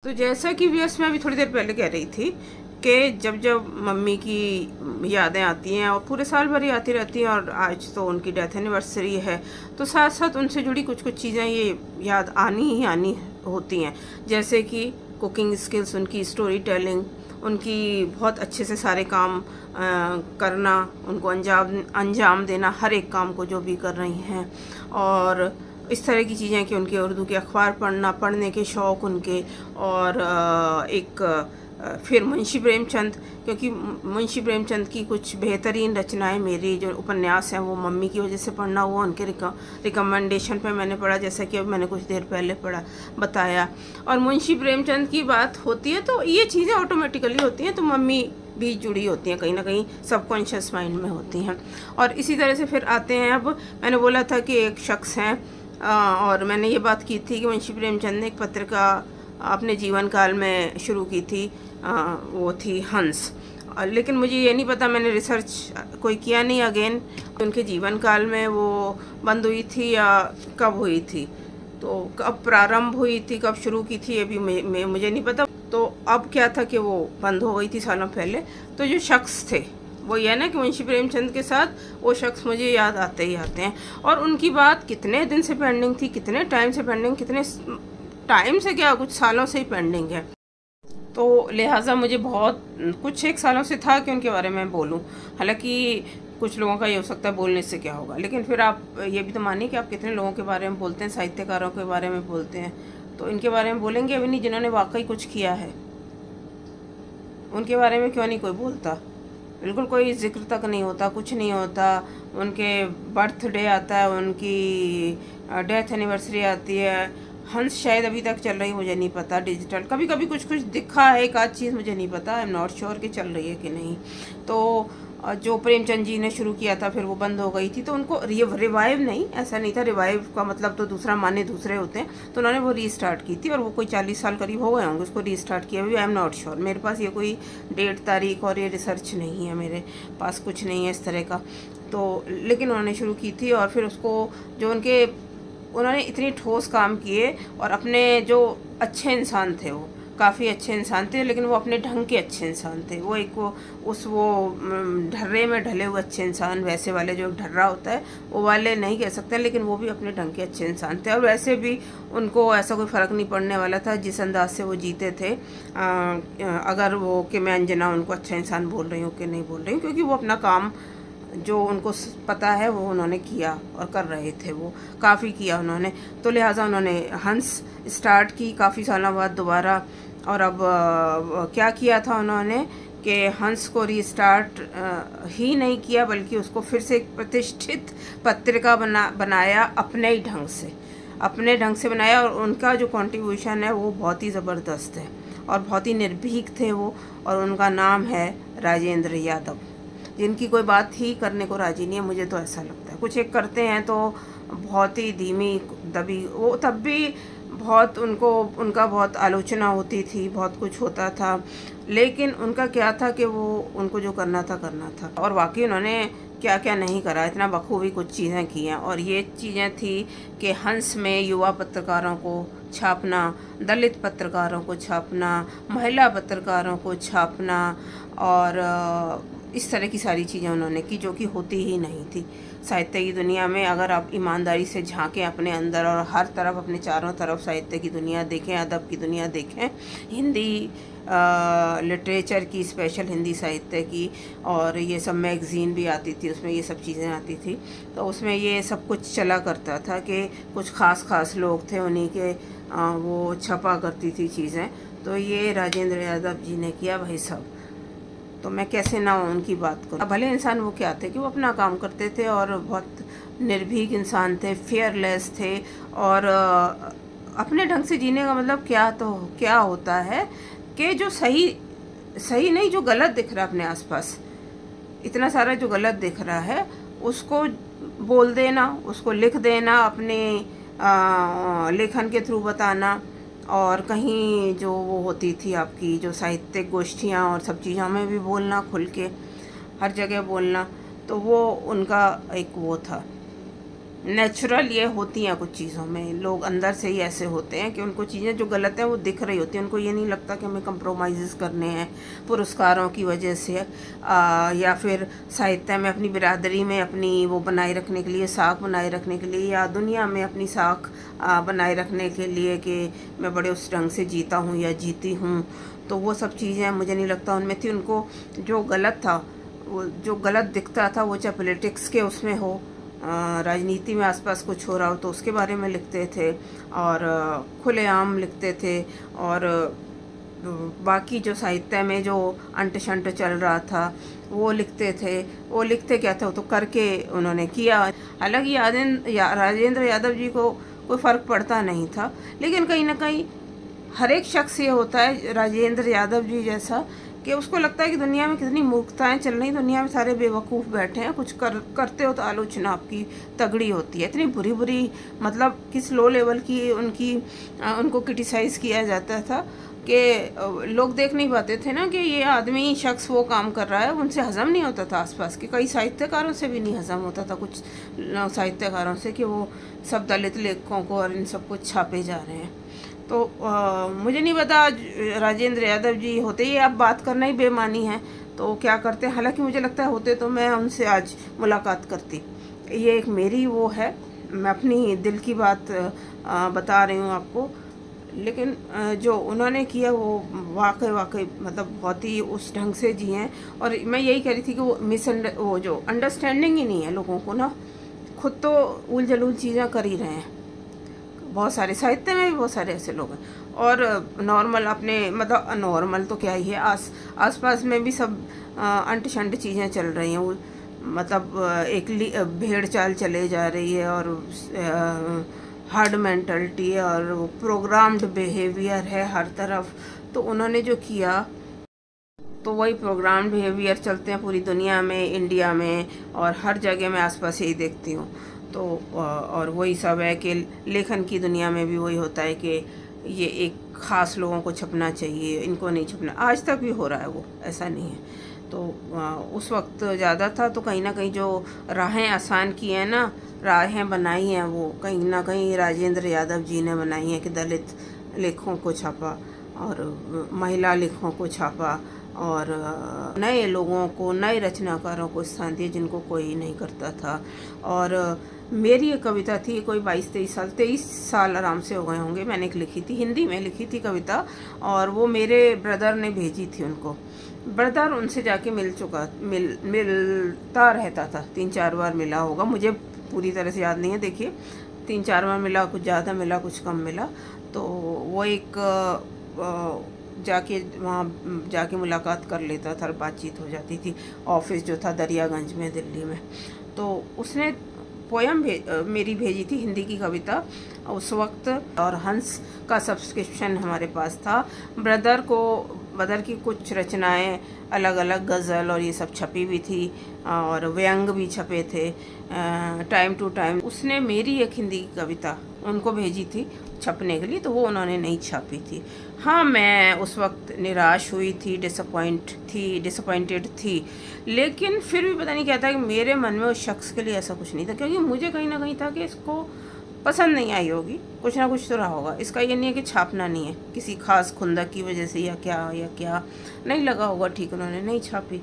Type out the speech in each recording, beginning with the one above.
तो जैसा कि व्यूअर्स मैं अभी थोड़ी देर पहले कह रही थी कि जब जब मम्मी की यादें आती हैं और पूरे साल भर ही आती रहती हैं, और आज तो उनकी डेथ एनिवर्सरी है, तो साथ साथ उनसे जुड़ी कुछ कुछ चीज़ें ये याद आनी ही आनी होती हैं। जैसे कि कुकिंग स्किल्स, उनकी स्टोरी टेलिंग, उनकी बहुत अच्छे से सारे काम करना, उनको अंजाम देना हर एक काम को जो भी कर रही हैं, और इस तरह की चीज़ें कि उनके उर्दू के अखबार पढ़ने के शौक़ उनके, और फिर मुंशी प्रेमचंद, क्योंकि मुंशी प्रेमचंद की कुछ बेहतरीन रचनाएं मेरी जो उपन्यास हैं वो मम्मी की वजह से पढ़ना हुआ, उनके रिकमेंडेशन पे मैंने पढ़ा, जैसा कि अब मैंने कुछ देर पहले बताया। और मुंशी प्रेमचंद की बात होती है तो ये चीज़ें ऑटोमेटिकली होती हैं, तो मम्मी भी जुड़ी होती हैं, कहीं ना कहीं सबकॉन्शियस माइंड में होती हैं। और इसी तरह से फिर आते हैं, अब मैंने बोला था कि एक शख्स हैं, और मैंने ये बात की थी कि मुंशी प्रेमचंद ने एक पत्रिका अपने जीवन काल में शुरू की थी, वो थी हंस। लेकिन मुझे ये नहीं पता, मैंने रिसर्च कोई किया नहीं अगेन, उनके जीवन काल में वो बंद हुई थी या कब हुई थी, तो कब प्रारंभ हुई थी, कब शुरू की थी, ये भी मुझे नहीं पता। तो अब क्या था कि वो बंद हो गई थी सालों पहले। तो जो शख्स थे वो ये ना कि मुंशी प्रेमचंद के साथ वो शख्स मुझे याद आते ही आते हैं, और उनकी बात कितने दिन से पेंडिंग थी, कितने टाइम से पेंडिंग, कितने टाइम से क्या, कुछ सालों से ही पेंडिंग है। तो लिहाजा मुझे बहुत कुछ एक सालों से था कि उनके बारे में बोलूं। हालांकि कुछ लोगों का ये हो सकता है बोलने से क्या होगा, लेकिन फिर आप ये भी तो मानिए कि आप कितने लोगों के बारे में बोलते हैं, साहित्यकारों के बारे में बोलते हैं, तो इनके बारे में बोलेंगे अभी नहीं, जिन्होंने वाकई कुछ किया है उनके बारे में क्यों नहीं कोई बोलता। बिल्कुल कोई जिक्र तक नहीं होता, कुछ नहीं होता। उनके बर्थडे आता है, उनकी डेथ एनिवर्सरी आती है, हंस शायद अभी तक चल रही, मुझे नहीं पता, डिजिटल कभी कभी कुछ कुछ दिखा है, एक आध चीज़, मुझे नहीं पता, आई एम नॉट श्योर कि चल रही है कि नहीं। तो जो प्रेमचंद जी ने शुरू किया था फिर वो बंद हो गई थी, तो उनको रिवाइव नहीं, ऐसा नहीं था, रिवाइव का मतलब तो दूसरा माने दूसरे होते हैं, तो उन्होंने वो रीस्टार्ट की थी, और वो कोई 40 साल करीब हो गए होंगे उसको रीस्टार्ट किया भी, आई एम नॉट श्योर। मेरे पास ये कोई डेट तारीख और ये रिसर्च नहीं है, मेरे पास कुछ नहीं है इस तरह का। तो लेकिन उन्होंने शुरू की थी, और फिर उसको जो उन्होंने इतनी ठोस काम किए, और अपने जो अच्छे इंसान थे, वो काफ़ी अच्छे इंसान थे, लेकिन वो अपने ढंग के अच्छे इंसान थे। वो एक वो ढर्रे में ढले हुए अच्छे इंसान, वैसे वाले जो ढर्रा होता है वो वाले नहीं कह सकते, लेकिन वो भी अपने ढंग के अच्छे इंसान थे। और वैसे भी उनको ऐसा कोई फ़र्क नहीं पड़ने वाला था जिस अंदाज से वो जीते थे, अगर वो कि मैं अंजना उनको अच्छा इंसान बोल रही हूँ कि नहीं बोल रही हूँ, क्योंकि वो अपना काम जो उनको पता है वो उन्होंने किया और कर रहे थे, वो काफ़ी किया उन्होंने। तो लिहाजा उन्होंने हंस स्टार्ट की काफ़ी सालों बाद दोबारा, और अब क्या किया था उन्होंने कि हंस को रीस्टार्ट ही नहीं किया, बल्कि उसको फिर से एक प्रतिष्ठित पत्रिका बनाया अपने ही ढंग से, अपने ढंग से बनाया। और उनका जो कंट्रीब्यूशन है वो बहुत ही ज़बरदस्त है, और बहुत ही निर्भीक थे वो, और उनका नाम है राजेंद्र यादव, जिनकी कोई बात ही करने को राजी नहीं है, मुझे तो ऐसा लगता है। कुछ एक करते हैं तो बहुत ही धीमी दबी, वो तब भी बहुत उनका बहुत आलोचना होती थी, बहुत कुछ होता था, लेकिन उनका क्या था कि वो उनको जो करना था, और वाकई उन्होंने क्या क्या नहीं करा, इतना बखूबी कुछ चीज़ें की हैं। और ये चीज़ें थी कि हंस में युवा पत्रकारों को छापना, दलित पत्रकारों को छापना, महिला पत्रकारों को छापना, और इस तरह की सारी चीज़ें उन्होंने की जो कि होती ही नहीं थी साहित्य की दुनिया में। अगर आप ईमानदारी से झांकें अपने अंदर, और हर तरफ अपने चारों तरफ साहित्य की दुनिया देखें, अदब की दुनिया देखें, हिंदी लिटरेचर की, स्पेशल हिंदी साहित्य की, और ये सब मैगज़ीन भी आती थी, उसमें ये सब चीज़ें आती थी, तो उसमें ये सब कुछ चला करता था कि कुछ ख़ास लोग थे, उन्हीं के वो छपा करती थी चीज़ें। तो ये राजेंद्र यादव जी ने किया भाई साहब, तो मैं कैसे ना उनकी बात करूं। भले इंसान वो क्या थे कि वो अपना काम करते थे, और बहुत निर्भीक इंसान थे, फेयरलेस थे, और अपने ढंग से जीने का मतलब क्या होता है कि जो सही नहीं, जो गलत दिख रहा है अपने आसपास, इतना सारा जो गलत दिख रहा है उसको बोल देना, उसको लिख देना, अपने लेखन के थ्रू बताना, और कहीं जो वो होती थी आपकी जो साहित्यिक गोष्ठियाँ और सब चीज़ों में भी बोलना, खुल के हर जगह बोलना, तो वो उनका एक वो था। नेचुरल ये होती हैं कुछ चीज़ों में, लोग अंदर से ही ऐसे होते हैं कि उनको चीज़ें जो गलत हैं वो दिख रही होती हैं, उनको ये नहीं लगता कि हमें कंप्रोमाइज़ करने हैं पुरस्कारों की वजह से, या फिर साहित्य में अपनी बिरादरी में अपनी वो बनाए रखने के लिए, साख बनाए रखने के लिए, या दुनिया में अपनी साख बनाए रखने के लिए कि मैं बड़े उस ढंग से जीता हूँ या जीती हूँ। तो वो सब चीज़ें मुझे नहीं लगता उनमें थी। उनको जो गलत था, वो जो गलत दिखता था, वो चाहे पॉलिटिक्स के उसमें हो, राजनीति में आसपास कुछ हो रहा हो तो उसके बारे में लिखते थे, और खुलेआम लिखते थे। और बाकी जो साहित्य में जो अंट शंट चल रहा था वो लिखते थे। वो लिखते क्या था, वो तो करके उन्होंने किया। हालांकि राजेंद्र यादव जी को कोई फ़र्क पड़ता नहीं था, लेकिन कहीं ना कहीं हर एक शख्स ये होता है राजेंद्र यादव जी जैसा कि उसको लगता है कि दुनिया में कितनी मूर्खताएं चल रही, दुनिया में सारे बेवकूफ़ बैठे हैं, कुछ करते हो तो आलोचना आपकी तगड़ी होती है। इतनी बुरी बुरी, मतलब किस लो लेवल की उनको क्रिटिसाइज़ किया जाता था कि लोग देख नहीं पाते थे ना कि ये आदमी शख्स वो काम कर रहा है, उनसे हज़म नहीं होता था। आसपास के कई साहित्यकारों से भी नहीं हज़म होता था, कुछ साहित्यकारों से, कि वो सब दलित लेखकों को और इन सब कुछ छापे जा रहे हैं। तो मुझे नहीं पता राजेंद्र यादव जी होते ही अब बात करना ही बेमानी है तो क्या करते हैं। हालांकि मुझे लगता है होते तो मैं उनसे आज मुलाकात करती। ये एक मेरी वो है, मैं अपनी दिल की बात बता रही हूँ आपको। लेकिन जो उन्होंने किया वो वाकई मतलब बहुत ही उस ढंग से जिए हैं। और मैं यही कह रही थी कि वो जो अंडरस्टैंडिंग ही नहीं है लोगों को ना, खुद तो उल जलूल चीज़ें कर ही रहे हैं। बहुत सारे साहित्य में भी बहुत सारे ऐसे लोग हैं, और नॉर्मल अपने मतलब नॉर्मल तो क्या ही है, आसपास में भी सब अंट शंट चीज़ें चल रही हैं। वो मतलब एक भेड़ चाल चले जा रही है, और हार्ड मेंटलिटी है, और वो प्रोग्राम्ड बिहेवियर है हर तरफ। तो उन्होंने जो किया तो वही प्रोग्राम बिहेवियर चलते हैं पूरी दुनिया में, इंडिया में, और हर जगह मैं आसपास यही देखती हूँ। तो और वही सब है कि लेखन की दुनिया में भी वही होता है कि ये एक ख़ास लोगों को छपना चाहिए, इनको नहीं छपना। आज तक भी हो रहा है वो, ऐसा नहीं है। तो उस वक्त ज़्यादा था, तो कहीं ना कहीं जो राहें आसान की हैं ना, राहें बनाई हैं, वो कहीं ना कहीं राजेंद्र यादव जी ने बनाई हैं कि दलित लेखकों को छापा और महिला लेखकों को छापा, और नए लोगों को, नए रचनाकारों को स्थान दिए जिनको कोई नहीं करता था। और मेरी एक कविता थी, कोई 23 साल आराम से हो गए होंगे, मैंने एक लिखी थी, हिंदी में लिखी थी कविता, और वो मेरे ब्रदर ने भेजी थी उनको। ब्रदर उनसे जाके मिलता रहता था, 3-4 बार मिला होगा, मुझे पूरी तरह से याद नहीं है। देखिए 3-4 बार मिला, कुछ ज़्यादा मिला, कुछ कम मिला। तो वो एक जाके वहाँ जाके मुलाकात कर लेता था, बातचीत हो जाती थी। ऑफिस जो था दरियागंज में, दिल्ली में। तो उसने पोयम मेरी भेजी थी, हिंदी की कविता उस वक्त, और हंस का सब्सक्रिप्शन हमारे पास था। ब्रदर की कुछ रचनाएं, अलग अलग गज़ल और ये सब छपी हुई थी, और व्यंग भी छपे थे टाइम टू टाइम। उसने मेरी एक हिंदी की कविता उनको भेजी थी छपने के लिए, तो वो उन्होंने नहीं छापी थी। हाँ, मैं उस वक्त निराश हुई थी, डिसअपॉइंटेड थी, लेकिन फिर भी पता नहीं क्या था कि मेरे मन में उस शख्स के लिए ऐसा कुछ नहीं था, क्योंकि मुझे कहीं ना कहीं था कि इसको पसंद नहीं आई होगी, कुछ ना कुछ तो रहा होगा। इसका ये नहीं है कि छापना नहीं है, किसी खास खुंदक की वजह से या क्या नहीं लगा होगा ठीक, उन्होंने नहीं छापी।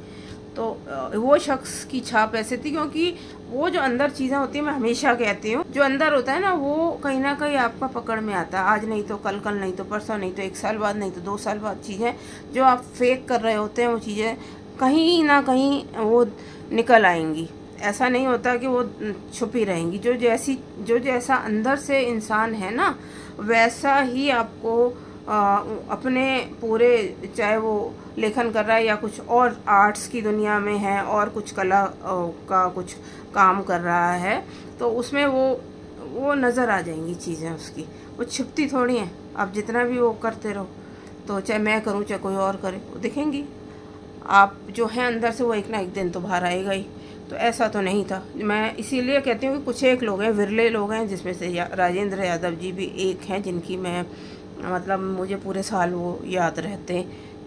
तो वो शख्स की छाप ऐसे थी, क्योंकि वो जो अंदर चीज़ें होती हैं, मैं हमेशा कहती हूँ, जो अंदर होता है ना, वो कहीं ना कहीं आपका पकड़ में आता है। आज नहीं तो कल नहीं तो परसों, नहीं तो 1 साल बाद, नहीं तो 2 साल बाद, चीज़ें जो आप फेक कर रहे होते हैं, वो चीज़ें कहीं ना कहीं वो निकल आएंगी। ऐसा नहीं होता कि वो छुपी रहेंगी। जो जैसा अंदर से इंसान है ना, वैसा ही आपको अपने पूरे, चाहे वो लेखन कर रहा है या कुछ और आर्ट्स की दुनिया में है और कुछ कला का कुछ काम कर रहा है, तो उसमें वो नज़र आ जाएंगी चीज़ें उसकी, वो छिपती थोड़ी हैं। आप जितना भी वो करते रहो, तो चाहे मैं करूँ चाहे कोई और करे, वो दिखेंगी। आप जो है अंदर से, वो एक ना एक दिन तो बाहर आएगा ही। तो ऐसा तो नहीं था। मैं इसीलिए कहती हूँ कि कुछ एक लोग हैं, विरले लोग हैं, जिसमें से राजेंद्र यादव जी भी एक हैं, जिनकी मैं मतलब मुझे पूरे साल वो याद रहते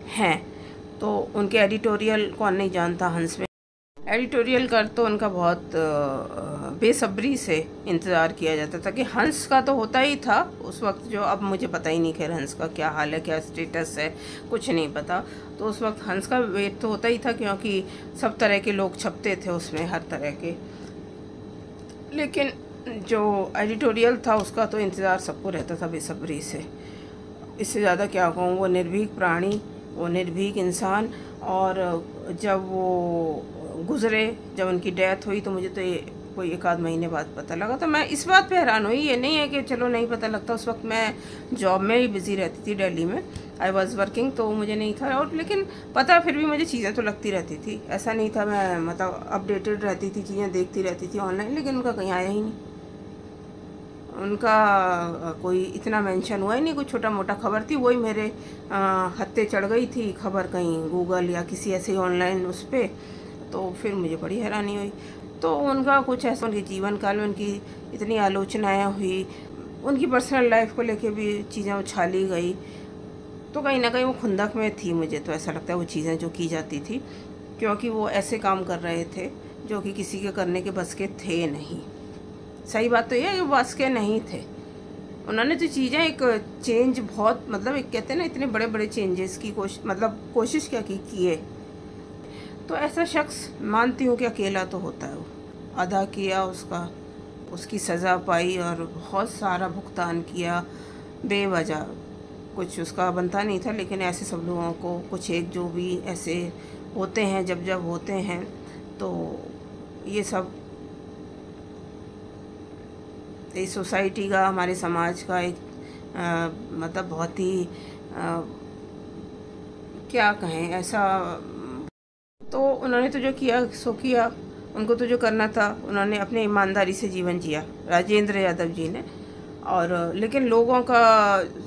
हैं। तो उनके एडिटोरियल कौन नहीं जानता, हंस में एडिटोरियल का तो उनका बहुत बेसब्री से इंतज़ार किया जाता था कि हंस का तो होता ही था उस वक्त, जो अब मुझे पता ही नहीं खैर हंस का क्या हाल है, क्या स्टेटस है, कुछ नहीं पता। तो उस वक्त हंस का वेट तो होता ही था क्योंकि सब तरह के लोग छपते थे उसमें, हर तरह के। लेकिन जो एडिटोरियल था उसका तो इंतज़ार सबको रहता था बेसब्री से। इससे ज़्यादा क्या कहूँ, वो निर्भीक प्राणी, वो निर्भीक इंसान। और जब वो गुज़रे, जब उनकी डेथ हुई, तो मुझे तो ये कोई 1 आध महीने बाद पता लगा। तो मैं इस बात पे हैरान हुई, ये नहीं है कि चलो नहीं पता लगता, उस वक्त मैं जॉब में ही बिज़ी रहती थी दिल्ली में, आई वॉज़ वर्किंग, तो मुझे नहीं था। और लेकिन पता फिर भी मुझे चीज़ें तो लगती रहती थी, ऐसा नहीं था, मैं मतलब अपडेटेड रहती थी, चीज़ें देखती रहती थी ऑनलाइन। लेकिन उनका कहीं आया ही नहीं, उनका कोई इतना मेंशन हुआ ही नहीं। कोई छोटा मोटा खबर थी, वही मेरे हत्थे चढ़ गई थी खबर कहीं गूगल या किसी ऐसे ऑनलाइन उस पर। तो फिर मुझे बड़ी हैरानी हुई। तो उनका कुछ ऐसा, उनके जीवन काल में उनकी इतनी आलोचनाएं हुई, उनकी पर्सनल लाइफ को लेके भी चीज़ें उछाली गई। तो कहीं ना कहीं वो खुंदक में थी, मुझे तो ऐसा लगता है वो चीज़ें जो की जाती थी, क्योंकि वो ऐसे काम कर रहे थे जो कि किसी के करने के बस के थे नहीं। सही बात तो ये है, वो बस के नहीं थे। उन्होंने तो चीज़ें एक चेंज बहुत, मतलब एक कहते हैं ना, इतने बड़े बड़े चेंजेस की कोशिश क्या की है। तो ऐसा शख्स मानती हूँ कि अकेला तो होता है, वो अदा किया उसका, उसकी सज़ा पाई और बहुत सारा भुगतान किया बेवजह, कुछ उसका बनता नहीं था। लेकिन ऐसे सब लोगों को, कुछ एक जो भी ऐसे होते हैं, जब होते हैं, तो ये सब इस सोसाइटी का, हमारे समाज का एक मतलब बहुत ही क्या कहें ऐसा। तो उन्होंने तो जो किया सो किया, उनको तो जो करना था उन्होंने अपने ईमानदारी से जीवन जिया, राजेंद्र यादव जी ने। और लेकिन लोगों का,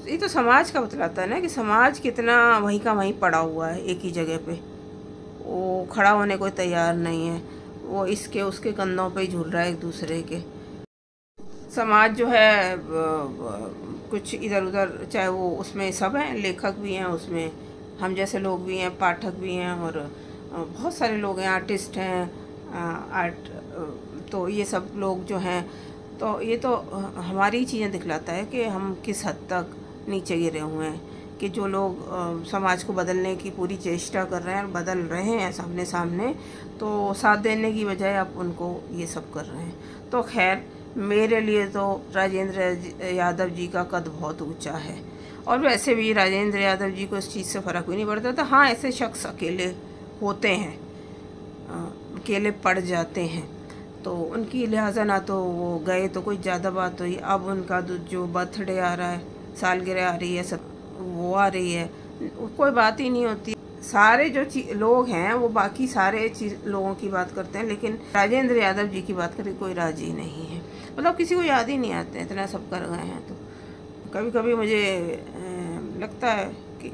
ये तो समाज का बतलाता है ना कि समाज कितना वहीं का वहीं पड़ा हुआ है, एक ही जगह पे, वो खड़ा होने को तैयार नहीं है, वो इसके उसके कंधों पे झूल रहा है एक दूसरे के। समाज जो है कुछ इधर उधर, चाहे वो उसमें सब हैं, लेखक भी हैं उसमें, हम जैसे लोग भी हैं, पाठक भी हैं, और बहुत सारे लोग हैं, आर्टिस्ट हैं, आर्ट, तो ये सब लोग जो हैं, तो ये तो हमारी चीज़ें दिखलाता है कि हम किस हद तक नीचे गिरे हुए हैं। कि जो लोग समाज को बदलने की पूरी चेष्टा कर रहे हैं और बदल रहे हैं सामने सामने, तो साथ देने की बजाय आप उनको ये सब कर रहे हैं। तो खैर, मेरे लिए तो राजेंद्र यादव जी का कद बहुत ऊंचा है। और वैसे भी राजेंद्र यादव जी को इस चीज़ से फ़र्क भी नहीं पड़ता था। हाँ, ऐसे शख्स अकेले होते हैं, अकेले पड़ जाते हैं, तो उनकी लिहाजा ना तो वो गए तो कोई ज़्यादा बात हुई। अब उनका जो बर्थडे आ रहा है, सालगिरह आ रही है, सब वो आ रही है, कोई बात ही नहीं होती। सारे जो लोग हैं वो बाकी सारे लोगों की बात करते हैं, लेकिन राजेंद्र यादव जी की बात करके कोई राजी नहीं है। मतलब किसी को याद ही नहीं आते, इतना सब कर गए हैं। तो कभी कभी मुझे लगता है कि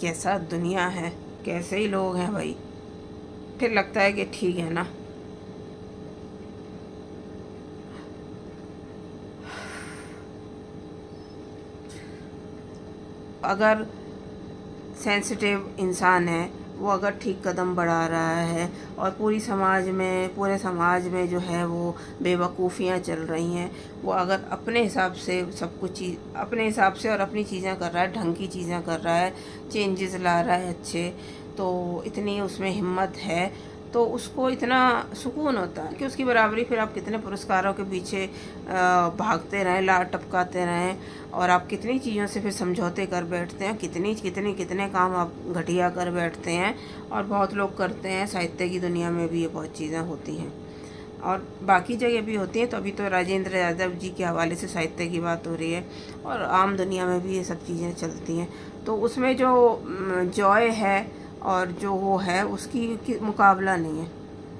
कैसा दुनिया है, कैसे ही लोग हैं भाई। फिर लगता है कि ठीक है ना, अगर सेंसिटिव इंसान है, वो अगर ठीक कदम बढ़ा रहा है और पूरे समाज में जो है वो बेवकूफ़ियाँ चल रही हैं, वो अगर अपने हिसाब से सब कुछ चीज़ अपने हिसाब से और अपनी चीज़ें कर रहा है, ढंग की चीज़ें कर रहा है, चेंजेस ला रहा है अच्छे, तो इतनी उसमें हिम्मत है, तो उसको इतना सुकून होता है कि उसकी बराबरी फिर आप कितने पुरस्कारों के पीछे भागते रहें, लाट टपकाते रहें, और आप कितनी चीज़ों से फिर समझौते कर बैठते हैं, कितने काम आप घटिया कर बैठते हैं। और बहुत लोग करते हैं, साहित्य की दुनिया में भी ये बहुत चीज़ें होती हैं और बाकी जगह भी होती हैं। तो अभी तो राजेंद्र यादव जी के हवाले से साहित्य की बात हो रही है, और आम दुनिया में भी ये सब चीज़ें चलती हैं। तो उसमें जो जॉय है और जो वो है, उसकी मुकाबला नहीं है,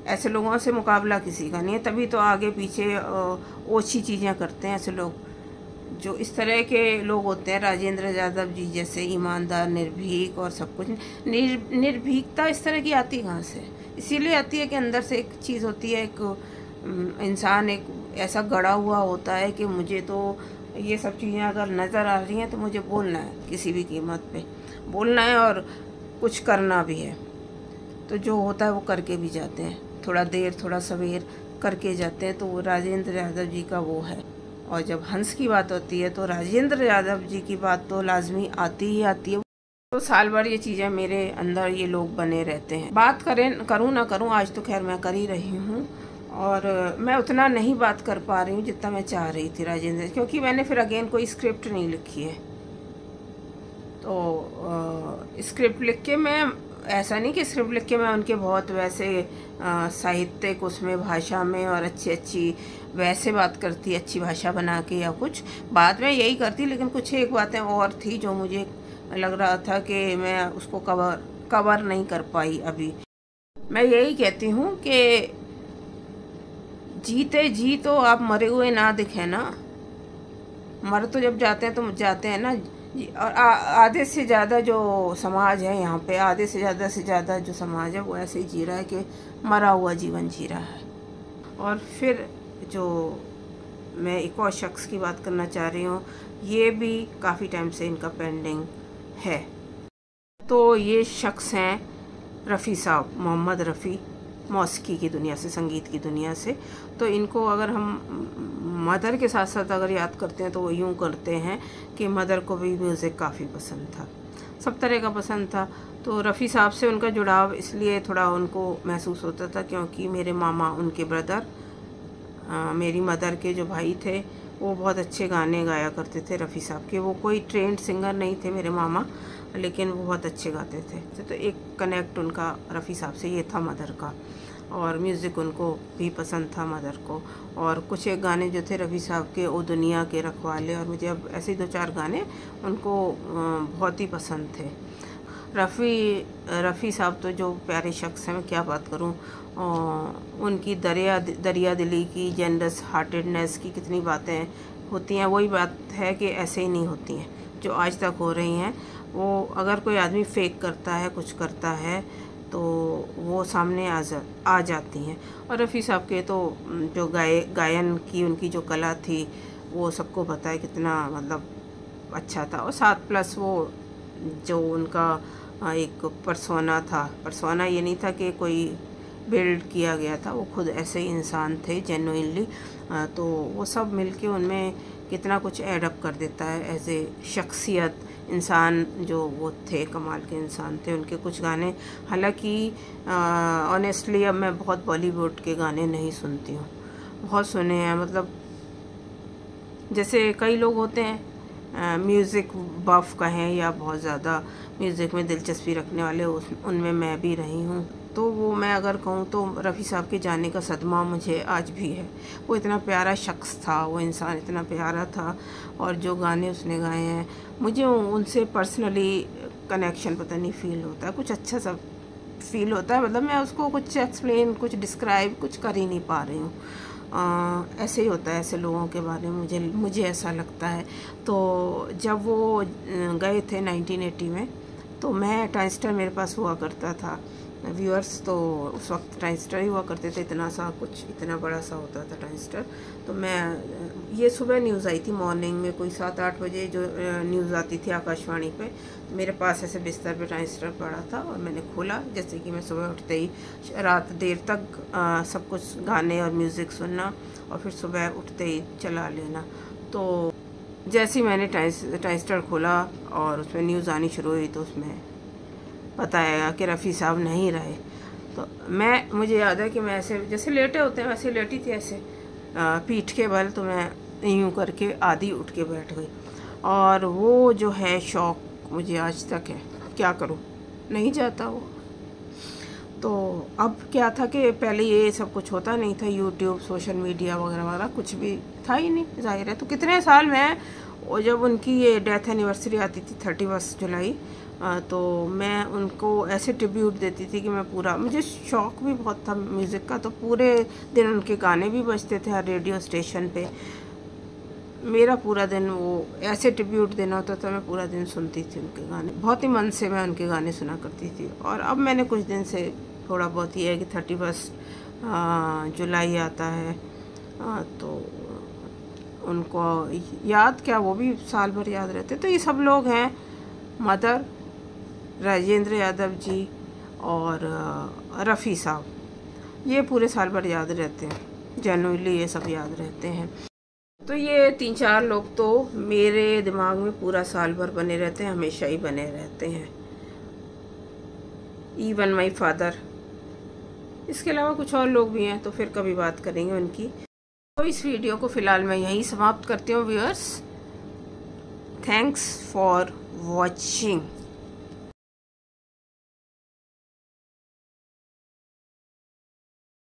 ऐसे लोगों से मुकाबला किसी का नहीं है। तभी तो आगे पीछे ओछी चीज़ें करते हैं ऐसे लोग। जो इस तरह के लोग होते हैं, राजेंद्र यादव जी जैसे ईमानदार, निर्भीक और सब कुछ। निर्भीकता इस तरह की आती कहाँ से? इसीलिए आती है कि अंदर से एक चीज़ होती है, एक इंसान एक ऐसा गड़ा हुआ होता है कि मुझे तो ये सब चीज़ें अगर नज़र आ रही हैं तो मुझे बोलना है, किसी भी कीमत पे बोलना है और कुछ करना भी है। तो जो होता है वो करके भी जाते हैं। थोड़ा देर थोड़ा सवेर करके जाते हैं, तो वो राजेंद्र यादव जी का वो है। और जब हंस की बात होती है तो राजेंद्र यादव जी की बात तो लाजमी आती ही आती है। तो साल भर ये चीज़ें मेरे अंदर ये लोग बने रहते हैं। बात करूँ ना करूँ, आज तो खैर मैं कर ही रही हूँ, और मैं उतना नहीं बात कर पा रही हूँ जितना मैं चाह रही थी राजेंद्र, क्योंकि मैंने फिर अगेन कोई स्क्रिप्ट नहीं लिखी है। तो स्क्रिप्ट लिख के मैं, ऐसा नहीं कि स्क्रिप्ट लिख के मैं उनके बहुत वैसे साहित्यिक उसमें भाषा में और अच्छी वैसे बात करती, अच्छी भाषा बना के या कुछ, बाद में यही करती, लेकिन कुछ एक बातें और थी जो मुझे लग रहा था कि मैं उसको कवर नहीं कर पाई अभी। मैं यही कहती हूँ कि जीते जी तो आप मरे हुए ना दिखे ना, मर तो जब जाते हैं तो जाते हैं ना। और आधे से ज़्यादा जो समाज है यहाँ पे, आधे से ज़्यादा जो समाज है वो ऐसे ही जी रहा है कि मरा हुआ जीवन जी रहा है। और फिर जो मैं एक और शख्स की बात करना चाह रही हूँ, ये भी काफ़ी टाइम से इनका पेंडिंग है। तो ये शख्स हैं रफ़ी साहब, मोहम्मद रफ़ी, मौसीकी की दुनिया से, संगीत की दुनिया से। तो इनको अगर हम मदर के साथ साथ अगर याद करते हैं तो वो यूँ करते हैं कि मदर को भी म्यूज़िक काफ़ी पसंद था, सब तरह का पसंद था। तो रफ़ी साहब से उनका जुड़ाव इसलिए थोड़ा उनको महसूस होता था क्योंकि मेरे मामा, उनके ब्रदर, मेरी मदर के जो भाई थे, वो बहुत अच्छे गाने गाया करते थे रफ़ी साहब के। वो कोई ट्रेंड सिंगर नहीं थे मेरे मामा, लेकिन वो बहुत अच्छे गाते थे। तो एक कनेक्ट उनका रफ़ी साहब से ये था मदर का, और म्यूज़िक उनको भी पसंद था मदर को। और कुछ एक गाने जो थे रफ़ी साहब के, ओ दुनिया के रखवाले, और मुझे अब ऐसे ही 2-4 गाने उनको बहुत ही पसंद थे। रफ़ी साहब तो जो प्यारे शख्स हैं, मैं क्या बात करूं। उनकी दरिया दिली की, जनरस हार्टेडनेस की कितनी बातें होती हैं। वही बात है कि ऐसे ही नहीं होती हैं जो आज तक हो रही हैं। वो अगर कोई आदमी फेक करता है, कुछ करता है, तो वो सामने आ जाती हैं। और रफ़ी साहब के तो जो गायन की उनकी जो कला थी, वो सबको पता है कितना मतलब अच्छा था। और 7+ वो जो उनका एक पर्सोना था, पर्सोना ये नहीं था कि कोई बिल्ड किया गया था, वो खुद ऐसे ही इंसान थे जेन्युइनली। तो वो सब मिलके उनमें कितना कुछ एडअप कर देता है एज ए शख्सियत। इंसान जो वो थे, कमाल के इंसान थे। उनके कुछ गाने, हालांकि ऑनेस्टली अब मैं बहुत बॉलीवुड के गाने नहीं सुनती हूँ, बहुत सुने हैं, मतलब जैसे कई लोग होते हैं म्यूज़िक बफ कहें या बहुत ज़्यादा म्यूज़िक में दिलचस्पी रखने वाले, उनमें मैं भी रही हूँ। तो वो मैं अगर कहूँ तो रफ़ी साहब के जाने का सदमा मुझे आज भी है। वो इतना प्यारा शख्स था, वो इंसान इतना प्यारा था, और जो गाने उसने गाए हैं, मुझे उनसे पर्सनली कनेक्शन पता नहीं फ़ील होता है, कुछ अच्छा सा फील होता है। मतलब मैं उसको कुछ एक्सप्लेन, कुछ डिस्क्राइब कुछ कर ही नहीं पा रही हूँ। ऐसे ही होता है ऐसे लोगों के बारे में, मुझे ऐसा लगता है। तो जब वो गए थे 1980 में, तो मैं ट्रांजिस्टर मेरे पास हुआ करता था, व्यूअर्स, तो उस वक्त ट्रांजिस्टर ही हुआ करते थे, इतना बड़ा सा होता था ट्रांजिस्टर। तो मैं, ये सुबह न्यूज़ आई थी मॉर्निंग में, कोई 7-8 बजे जो न्यूज़ आती थी आकाशवाणी पे, मेरे पास ऐसे बिस्तर पे ट्रांजिस्टर पड़ा था, और मैंने खोला, जैसे कि मैं सुबह उठते ही रात देर तक सब कुछ गाने और म्यूज़िक सुनना, और फिर सुबह उठते ही चला लेना। तो जैसे ही मैंने ट्रांजिस्टर खोला और उसमें न्यूज़ आनी शुरू हुई, तो उसमें बताया कि रफ़ी साहब नहीं रहे। तो मुझे याद है कि मैं ऐसे जैसे लेटे होते हैं वैसे लेटी थी, ऐसे पीठ के बल, तो मैं यूँ करके आधी उठ के बैठ गई। और वो जो है शौक़ मुझे आज तक है, क्या करूँ, नहीं जाता वो। तो अब क्या था कि पहले ये सब कुछ होता नहीं था, यूट्यूब, सोशल मीडिया वगैरह वगैरह कुछ भी था ही नहीं, जाहिर है। तो कितने साल मैं, जब उनकी ये डेथ एनिवर्सरी आती थी 31 जुलाई, तो मैं उनको ऐसे ट्रिब्यूट देती थी कि मैं पूरा, मुझे शौक़ भी बहुत था म्यूज़िक का, तो पूरे दिन उनके गाने भी बजते थे हर रेडियो स्टेशन पे। मेरा पूरा दिन वो ऐसे ट्रिब्यूट देना होता था, मैं पूरा दिन सुनती थी उनके गाने, बहुत ही मन से मैं उनके गाने सुना करती थी। और अब मैंने कुछ दिन से थोड़ा बहुत ये है कि 31 जुलाई आता है, तो उनको याद क्या, वो भी साल भर याद रहते। तो ये सब लोग हैं, मदर, राजेंद्र यादव जी और रफ़ी साहब। ये पूरे साल भर याद रहते हैं, जेन्युइनली ये सब याद रहते हैं। तो ये 3-4 लोग तो मेरे दिमाग में पूरा साल भर बने रहते हैं, हमेशा ही बने रहते हैं। Even my father. इसके अलावा कुछ और लोग भी हैं, तो फिर कभी बात करेंगे उनकी। तो इस वीडियो को फ़िलहाल मैं यहीं समाप्त करती हूँ व्यूअर्स। Thanks for watching.